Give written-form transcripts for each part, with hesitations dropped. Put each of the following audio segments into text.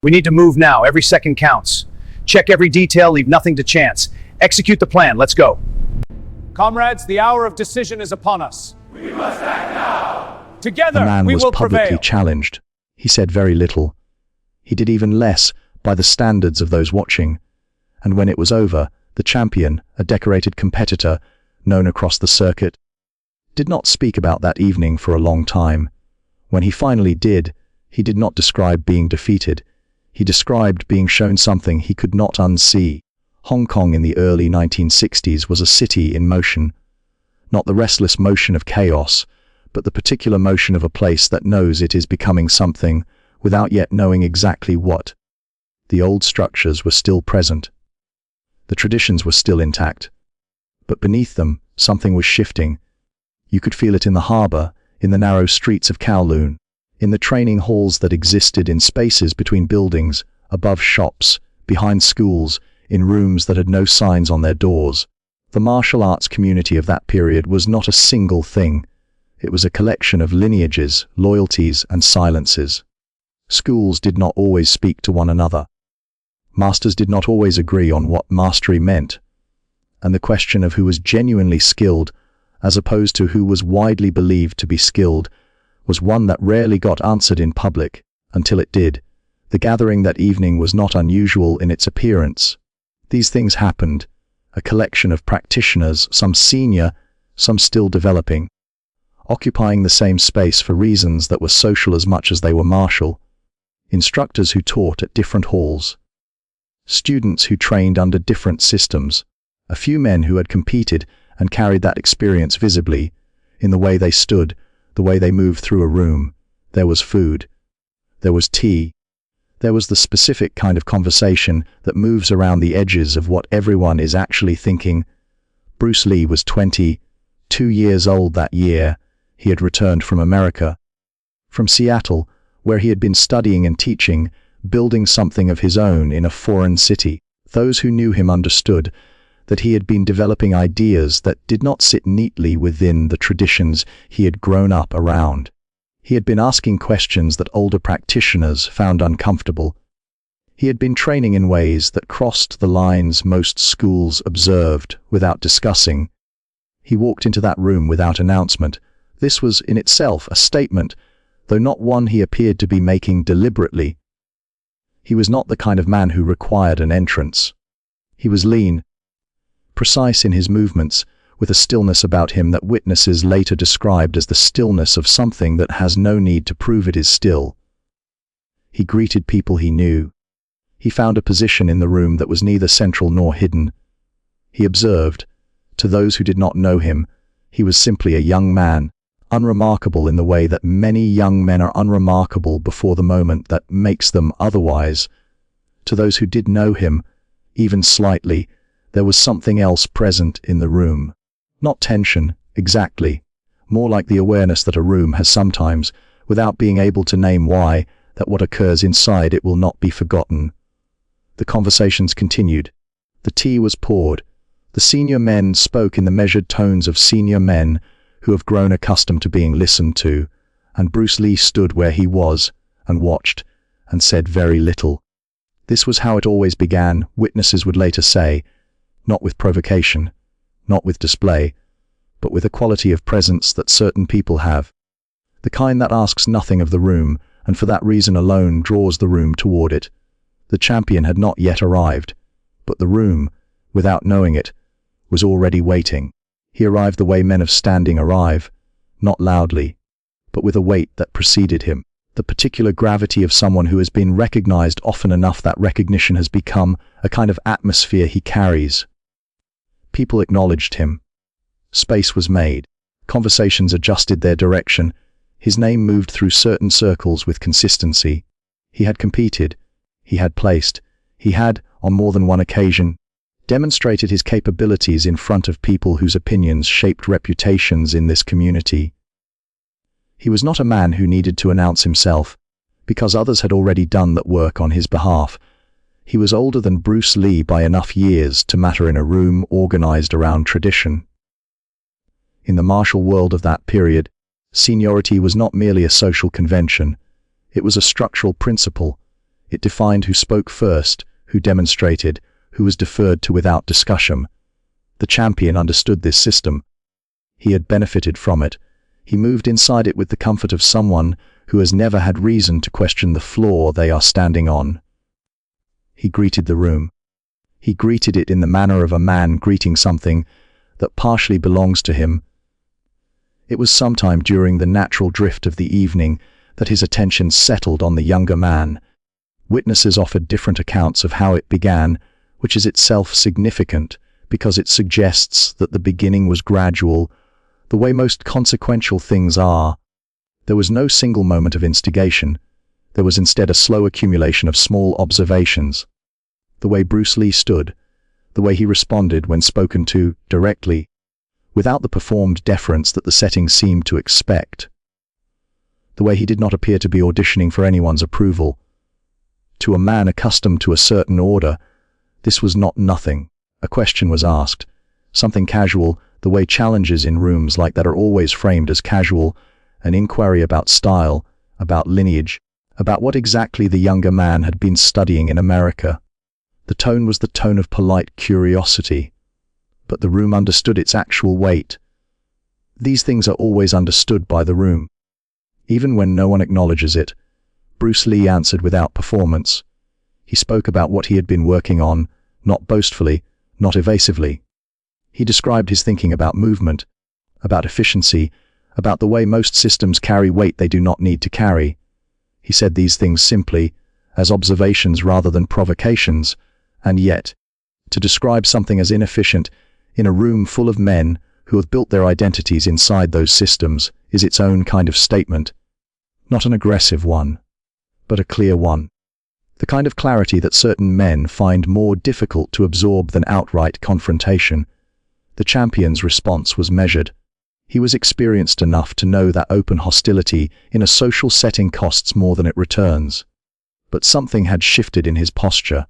We need to move now. Every second counts. Check every detail, leave nothing to chance. Execute the plan. Let's go. Comrades, the hour of decision is upon us. We must act now. Together, The man we was will publicly prevail. challenged. He said very little. He did even less by the standards of those watching. And when it was over, the champion, a decorated competitor, known across the circuit, did not speak about that evening for a long time. When he finally did, he did not describe being defeated. He described being shown something he could not unsee. Hong Kong in the early 1960s was a city in motion. Not the restless motion of chaos, but the particular motion of a place that knows it is becoming something, without yet knowing exactly what. The old structures were still present. The traditions were still intact. But beneath them, something was shifting. You could feel it in the harbour, in the narrow streets of Kowloon, in the training halls that existed in spaces between buildings, above shops, behind schools, in rooms that had no signs on their doors. The martial arts community of that period was not a single thing. It was a collection of lineages, loyalties, and silences. Schools did not always speak to one another. Masters did not always agree on what mastery meant. And the question of who was genuinely skilled, as opposed to who was widely believed to be skilled, was one that rarely got answered in public, until it did. The gathering that evening was not unusual in its appearance. These things happened, a collection of practitioners, some senior, some still developing, occupying the same space for reasons that were social as much as they were martial. Instructors who taught at different halls. Students who trained under different systems. A few men who had competed and carried that experience visibly, in the way they stood, the way they moved through a room. There was food. There was tea. There was the specific kind of conversation that moves around the edges of what everyone is actually thinking. Bruce Lee was 22 years old that year. He had returned from America. From Seattle, where he had been studying and teaching, building something of his own in a foreign city. Those who knew him understood that he had been developing ideas that did not sit neatly within the traditions he had grown up around. He had been asking questions that older practitioners found uncomfortable. He had been training in ways that crossed the lines most schools observed without discussing. He walked into that room without announcement. This was in itself a statement, though not one he appeared to be making deliberately. He was not the kind of man who required an entrance. He was lean, precise in his movements, with a stillness about him that witnesses later described as the stillness of something that has no need to prove it is still. He greeted people he knew. He found a position in the room that was neither central nor hidden. He observed. To those who did not know him, he was simply a young man, unremarkable in the way that many young men are unremarkable before the moment that makes them otherwise. To those who did know him, even slightly, there was something else present in the room. Not tension, exactly. More like the awareness that a room has sometimes, without being able to name why, that what occurs inside it will not be forgotten. The conversations continued. The tea was poured. The senior men spoke in the measured tones of senior men who have grown accustomed to being listened to, and Bruce Lee stood where he was, and watched, and said very little. This was how it always began, witnesses would later say, not with provocation, not with display, but with a quality of presence that certain people have. The kind that asks nothing of the room, and for that reason alone draws the room toward it. The champion had not yet arrived, but the room, without knowing it, was already waiting. He arrived the way men of standing arrive, not loudly, but with a weight that preceded him. The particular gravity of someone who has been recognized often enough that recognition has become a kind of atmosphere he carries. People acknowledged him. Space was made. Conversations adjusted their direction. His name moved through certain circles with consistency. He had competed. He had placed. He had, on more than one occasion, demonstrated his capabilities in front of people whose opinions shaped reputations in this community. He was not a man who needed to announce himself, because others had already done that work on his behalf. He was older than Bruce Lee by enough years to matter in a room organized around tradition. In the martial world of that period, seniority was not merely a social convention. It was a structural principle. It defined who spoke first, who demonstrated, who was deferred to without discussion. The champion understood this system. He had benefited from it. He moved inside it with the comfort of someone who has never had reason to question the floor they are standing on. He greeted the room. He greeted it in the manner of a man greeting something that partially belongs to him. It was sometime during the natural drift of the evening that his attention settled on the younger man. Witnesses offered different accounts of how it began, which is itself significant because it suggests that the beginning was gradual, the way most consequential things are. There was no single moment of instigation. There was instead a slow accumulation of small observations. The way Bruce Lee stood, the way he responded when spoken to directly, without the performed deference that the setting seemed to expect. The way he did not appear to be auditioning for anyone's approval. To a man accustomed to a certain order, this was not nothing. A question was asked, something casual, the way challenges in rooms like that are always framed as casual, an inquiry about style, about lineage, about what exactly the younger man had been studying in America. The tone was the tone of polite curiosity, but the room understood its actual weight. These things are always understood by the room. Even when no one acknowledges it, Bruce Lee answered without performance. He spoke about what he had been working on, not boastfully, not evasively. He described his thinking about movement, about efficiency, about the way most systems carry weight they do not need to carry. He said these things simply, as observations rather than provocations, and yet, to describe something as inefficient in a room full of men who have built their identities inside those systems is its own kind of statement. Not an aggressive one, but a clear one. The kind of clarity that certain men find more difficult to absorb than outright confrontation. The champion's response was measured. He was experienced enough to know that open hostility in a social setting costs more than it returns. But something had shifted in his posture.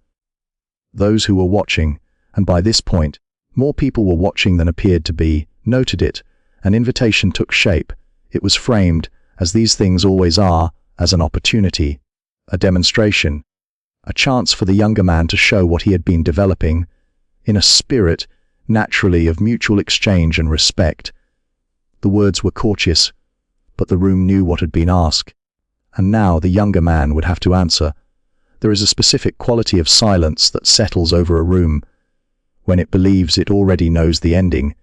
Those who were watching, and by this point, more people were watching than appeared to be, noted it. An invitation took shape. It was framed, as these things always are, as an opportunity, a demonstration, a chance for the younger man to show what he had been developing, in a spirit, naturally, of mutual exchange and respect. The words were courteous, but the room knew what had been asked. And now the younger man would have to answer. There is a specific quality of silence that settles over a room. When it believes it already knows the ending,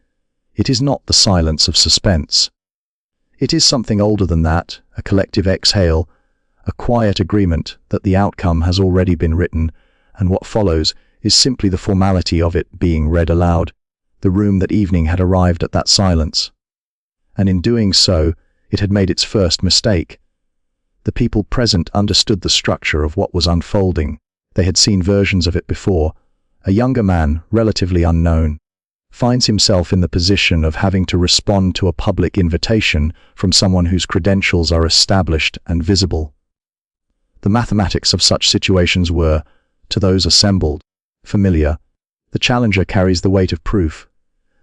it is not the silence of suspense. It is something older than that, a collective exhale, a quiet agreement that the outcome has already been written, and what follows is simply the formality of it being read aloud. The room that evening had arrived at that silence. And in doing so, it had made its first mistake. The people present understood the structure of what was unfolding. They had seen versions of it before. A younger man, relatively unknown, finds himself in the position of having to respond to a public invitation from someone whose credentials are established and visible. The mathematics of such situations were, to those assembled, familiar. The challenger carries the weight of proof.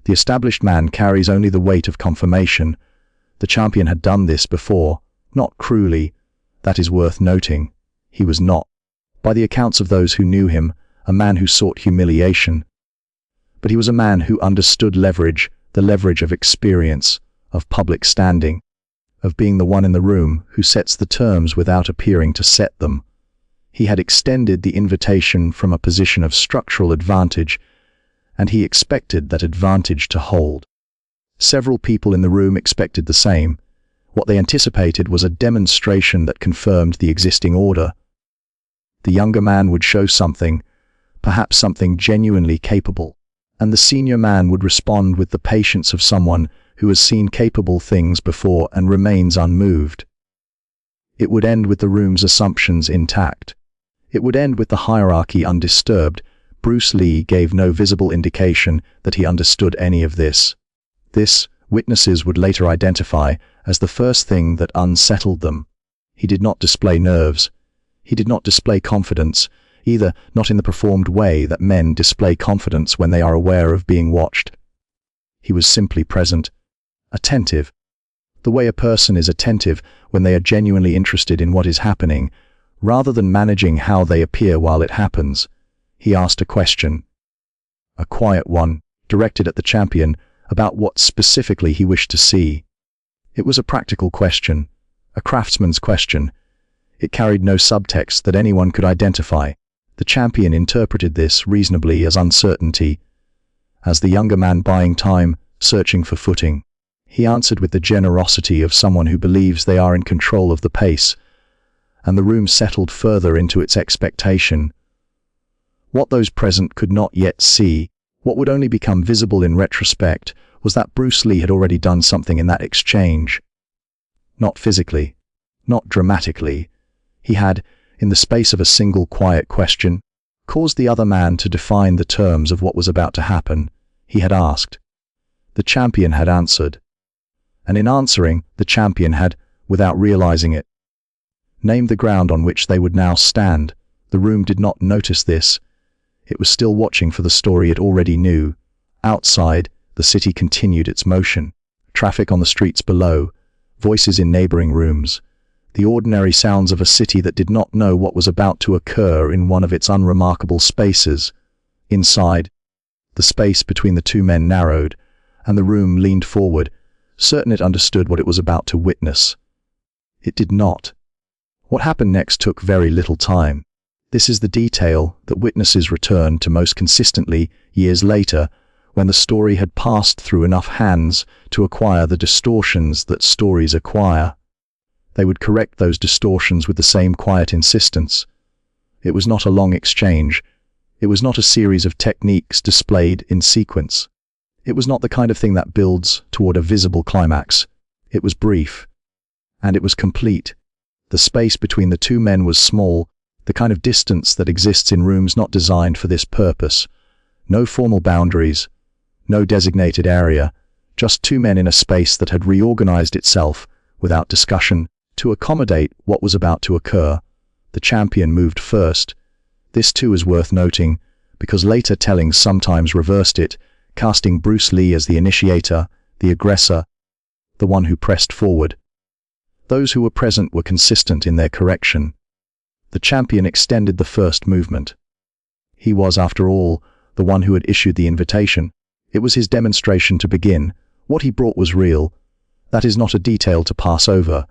The established man carries only the weight of confirmation. The champion had done this before, not cruelly. That is worth noting. He was not, by the accounts of those who knew him, a man who sought humiliation. But he was a man who understood leverage, the leverage of experience, of public standing, of being the one in the room who sets the terms without appearing to set them. He had extended the invitation from a position of structural advantage, and he expected that advantage to hold. Several people in the room expected the same. What they anticipated was a demonstration that confirmed the existing order. The younger man would show something, perhaps something genuinely capable, and the senior man would respond with the patience of someone who has seen capable things before and remains unmoved. It would end with the room's assumptions intact. It would end with the hierarchy undisturbed. Bruce Lee gave no visible indication that he understood any of this. This, witnesses would later identify as the first thing that unsettled them. He did not display nerves. He did not display confidence, either, not in the performed way that men display confidence when they are aware of being watched. He was simply present, attentive, the way a person is attentive when they are genuinely interested in what is happening, Rather than managing how they appear while it happens, he asked a question. A quiet one, directed at the champion, about what specifically he wished to see. It was a practical question, a craftsman's question. It carried no subtext that anyone could identify. The champion interpreted this reasonably as uncertainty, as the younger man buying time, searching for footing. He answered with the generosity of someone who believes they are in control of the pace, and the room settled further into its expectation. What those present could not yet see, what would only become visible in retrospect, was that Bruce Lee had already done something in that exchange. Not physically, not dramatically. He had, in the space of a single quiet question, caused the other man to define the terms of what was about to happen. He had asked. The champion had answered. And in answering, the champion had, without realizing it, named the ground on which they would now stand. The room did not notice this. It was still watching for the story it already knew. Outside, the city continued its motion. Traffic on the streets below, voices in neighboring rooms, the ordinary sounds of a city that did not know what was about to occur in one of its unremarkable spaces. Inside, the space between the two men narrowed, and the room leaned forward, certain it understood what it was about to witness. It did not. What happened next took very little time. This is the detail that witnesses returned to most consistently years later, when the story had passed through enough hands to acquire the distortions that stories acquire. They would correct those distortions with the same quiet insistence. It was not a long exchange. It was not a series of techniques displayed in sequence. It was not the kind of thing that builds toward a visible climax. It was brief. And it was complete. The space between the two men was small, the kind of distance that exists in rooms not designed for this purpose. No formal boundaries, no designated area, just two men in a space that had reorganized itself, without discussion, to accommodate what was about to occur. The champion moved first. This too is worth noting, because later tellings sometimes reversed it, casting Bruce Lee as the initiator, the aggressor, the one who pressed forward. Those who were present were consistent in their correction. The champion extended the first movement. He was, after all, the one who had issued the invitation. It was his demonstration to begin. What he brought was real. That is not a detail to pass over.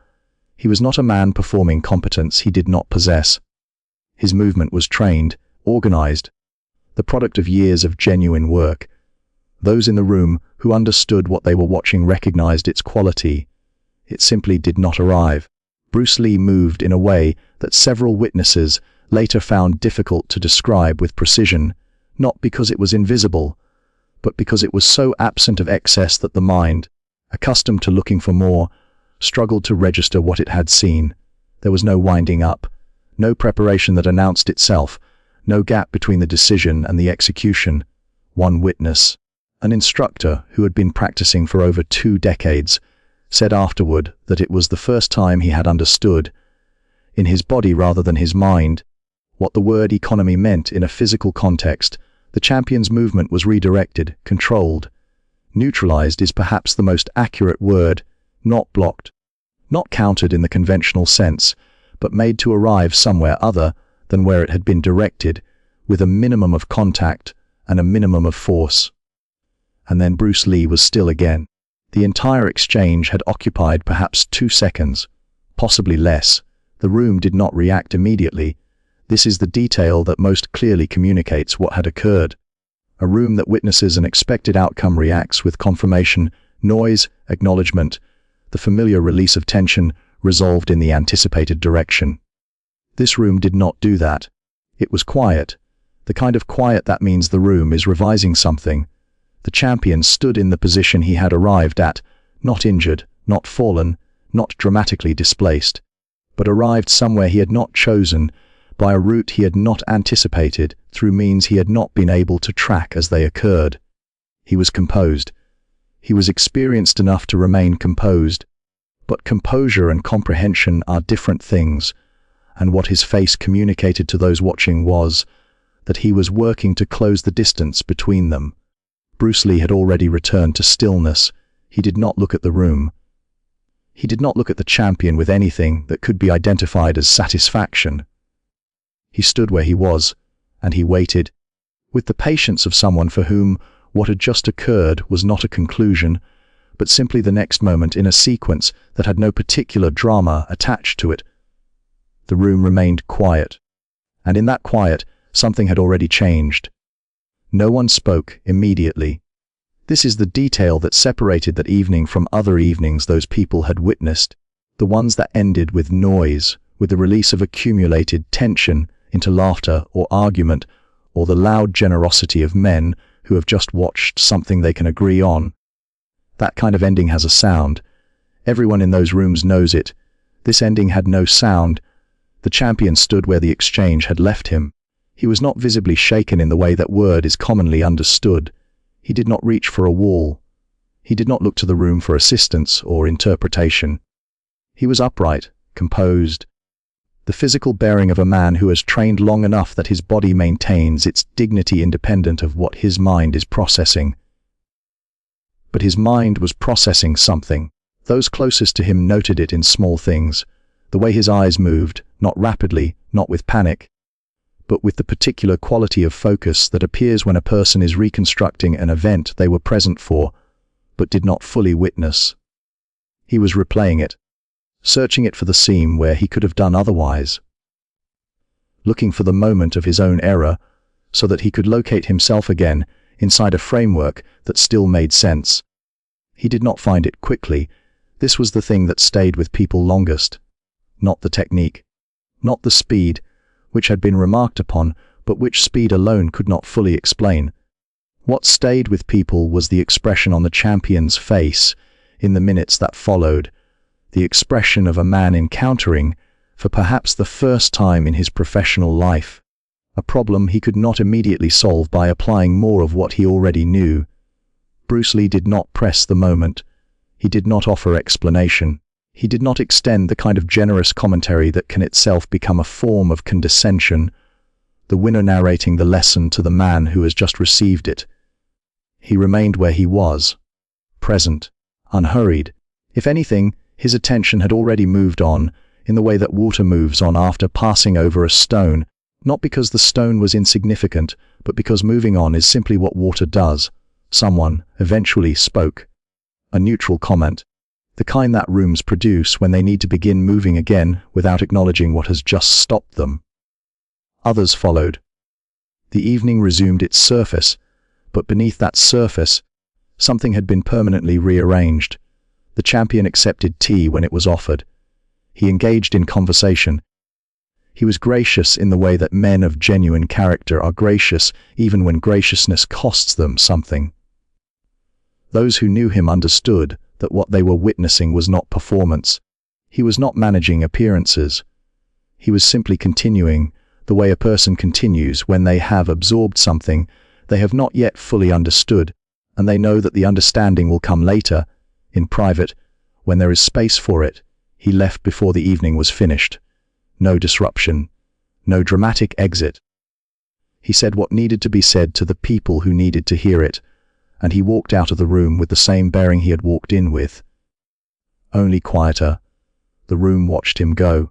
He was not a man performing competence he did not possess. His movement was trained, organized, the product of years of genuine work. Those in the room who understood what they were watching recognized its quality. It simply did not arrive. Bruce Lee moved in a way that several witnesses later found difficult to describe with precision, not because it was invisible, but because it was so absent of excess that the mind, accustomed to looking for more, struggled to register what it had seen. There was no winding up, no preparation that announced itself, no gap between the decision and the execution. One witness, an instructor who had been practicing for over 2 decades, said afterward that it was the first time he had understood, in his body rather than his mind, what the word economy meant in a physical context. The champion's movement was redirected, controlled. Neutralized is perhaps the most accurate word, not blocked, not countered in the conventional sense, but made to arrive somewhere other than where it had been directed, with a minimum of contact and a minimum of force. And then Bruce Lee was still again. The entire exchange had occupied perhaps 2 seconds, possibly less. The room did not react immediately. This is the detail that most clearly communicates what had occurred. A room that witnesses an expected outcome reacts with confirmation, noise, acknowledgement, the familiar release of tension resolved in the anticipated direction. This room did not do that. It was quiet, the kind of quiet that means the room is revising something. The champion stood in the position he had arrived at, not injured, not fallen, not dramatically displaced, but arrived somewhere he had not chosen, by a route he had not anticipated, through means he had not been able to track as they occurred. He was composed. He was experienced enough to remain composed. But composure and comprehension are different things, and what his face communicated to those watching was that he was working to close the distance between them. Bruce Lee had already returned to stillness. He did not look at the room. He did not look at the champion with anything that could be identified as satisfaction. He stood where he was, and he waited, with the patience of someone for whom what had just occurred was not a conclusion, but simply the next moment in a sequence that had no particular drama attached to it. The room remained quiet, and in that quiet, something had already changed. No one spoke immediately. This is the detail that separated that evening from other evenings those people had witnessed, the ones that ended with noise, with the release of accumulated tension into laughter or argument, or the loud generosity of men who have just watched something they can agree on. That kind of ending has a sound. Everyone in those rooms knows it. This ending had no sound. The champion stood where the exchange had left him. He was not visibly shaken in the way that word is commonly understood. He did not reach for a wall. He did not look to the room for assistance or interpretation. He was upright, composed. The physical bearing of a man who has trained long enough that his body maintains its dignity independent of what his mind is processing. But his mind was processing something. Those closest to him noted it in small things. The way his eyes moved, not rapidly, not with panic, but with the particular quality of focus that appears when a person is reconstructing an event they were present for, but did not fully witness. He was replaying it, searching it for the seam where he could have done otherwise, looking for the moment of his own error so that he could locate himself again inside a framework that still made sense. He did not find it quickly. This was the thing that stayed with people longest. Not the technique, not the speed, which had been remarked upon, but which speed alone could not fully explain. What stayed with people was the expression on the champion's face in the minutes that followed, the expression of a man encountering, for perhaps the first time in his professional life, a problem he could not immediately solve by applying more of what he already knew. Bruce Lee did not press the moment. He did not offer explanation. He did not extend the kind of generous commentary that can itself become a form of condescension, the winner narrating the lesson to the man who has just received it. He remained where he was, present, unhurried. If anything, his attention had already moved on, in the way that water moves on after passing over a stone, not because the stone was insignificant, but because moving on is simply what water does. Someone eventually spoke. A neutral comment, the kind that rooms produce when they need to begin moving again without acknowledging what has just stopped them. Others followed. The evening resumed its surface, but beneath that surface, something had been permanently rearranged. The champion accepted tea when it was offered. He engaged in conversation. He was gracious in the way that men of genuine character are gracious even when graciousness costs them something. Those who knew him understood that what they were witnessing was not performance. He was not managing appearances. He was simply continuing, the way a person continues when they have absorbed something they have not yet fully understood, and they know that the understanding will come later, in private, when there is space for it. He left before the evening was finished. No disruption, no dramatic exit. He said what needed to be said to the people who needed to hear it, and he walked out of the room with the same bearing he had walked in with. Only quieter. The room watched him go.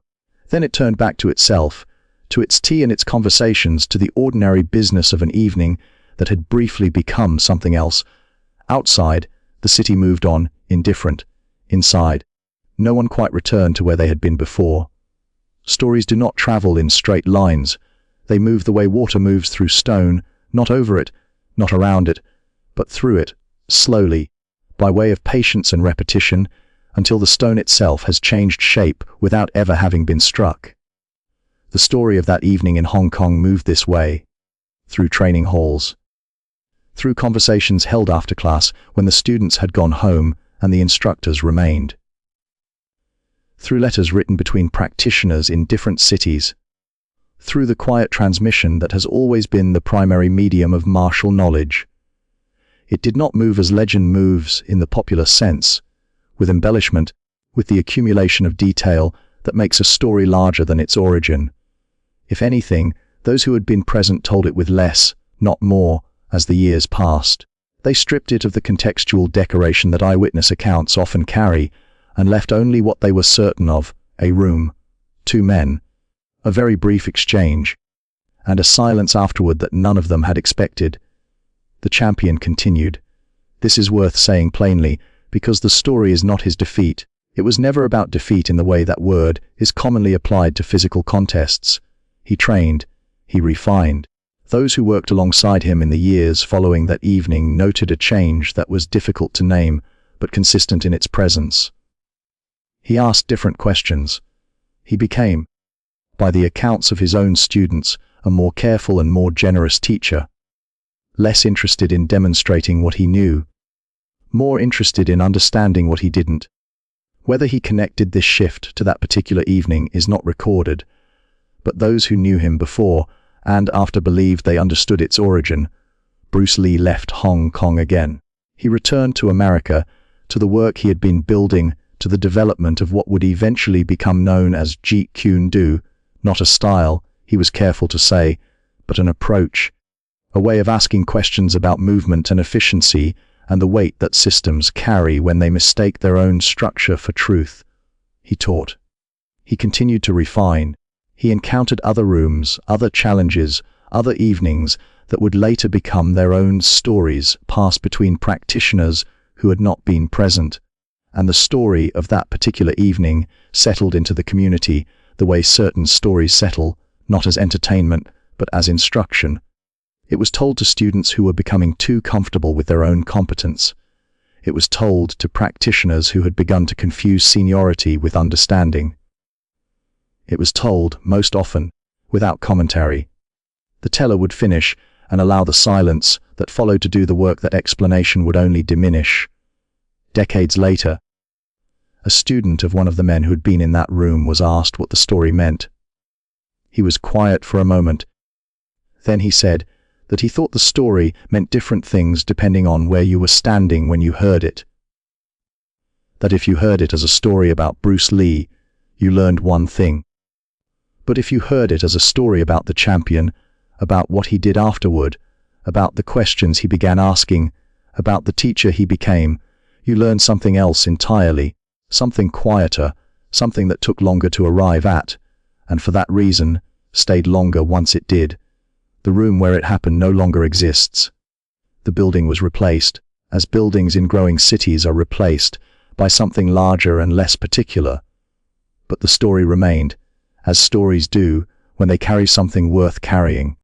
Then it turned back to itself, to its tea and its conversations, to the ordinary business of an evening that had briefly become something else. Outside, the city moved on, indifferent. Inside, no one quite returned to where they had been before. Stories do not travel in straight lines. They move the way water moves through stone, not over it, not around it, but through it, slowly, by way of patience and repetition, until the stone itself has changed shape without ever having been struck. The story of that evening in Hong Kong moved this way, through training halls, through conversations held after class when the students had gone home and the instructors remained, through letters written between practitioners in different cities, through the quiet transmission that has always been the primary medium of martial knowledge. It did not move as legend moves in the popular sense, with embellishment, with the accumulation of detail that makes a story larger than its origin. If anything, those who had been present told it with less, not more, as the years passed. They stripped it of the contextual decoration that eyewitness accounts often carry, and left only what they were certain of: a room, two men, a very brief exchange, and a silence afterward that none of them had expected. The champion continued. This is worth saying plainly, because the story is not his defeat. It was never about defeat in the way that word is commonly applied to physical contests. He trained, he refined. Those who worked alongside him in the years following that evening noted a change that was difficult to name, but consistent in its presence. He asked different questions. He became, by the accounts of his own students, a more careful and more generous teacher. Less interested in demonstrating what he knew, more interested in understanding what he didn't. Whether he connected this shift to that particular evening is not recorded, but those who knew him before and after believed they understood its origin. Bruce Lee left Hong Kong again. He returned to America, to the work he had been building, to the development of what would eventually become known as Jeet Kune Do, not a style, he was careful to say, but an approach, a way of asking questions about movement and efficiency and the weight that systems carry when they mistake their own structure for truth. He taught. He continued to refine. He encountered other rooms, other challenges, other evenings that would later become their own stories passed between practitioners who had not been present. And the story of that particular evening settled into the community the way certain stories settle, not as entertainment, but as instruction. It was told to students who were becoming too comfortable with their own competence. It was told to practitioners who had begun to confuse seniority with understanding. It was told, most often, without commentary. The teller would finish and allow the silence that followed to do the work that explanation would only diminish. Decades later, a student of one of the men who had been in that room was asked what the story meant. He was quiet for a moment. Then he said that he thought the story meant different things depending on where you were standing when you heard it. That if you heard it as a story about Bruce Lee, you learned one thing. But if you heard it as a story about the champion, about what he did afterward, about the questions he began asking, about the teacher he became, you learned something else entirely, something quieter, something that took longer to arrive at, and for that reason, stayed longer once it did. The room where it happened no longer exists. The building was replaced, as buildings in growing cities are replaced, by something larger and less particular. But the story remained, as stories do when they carry something worth carrying.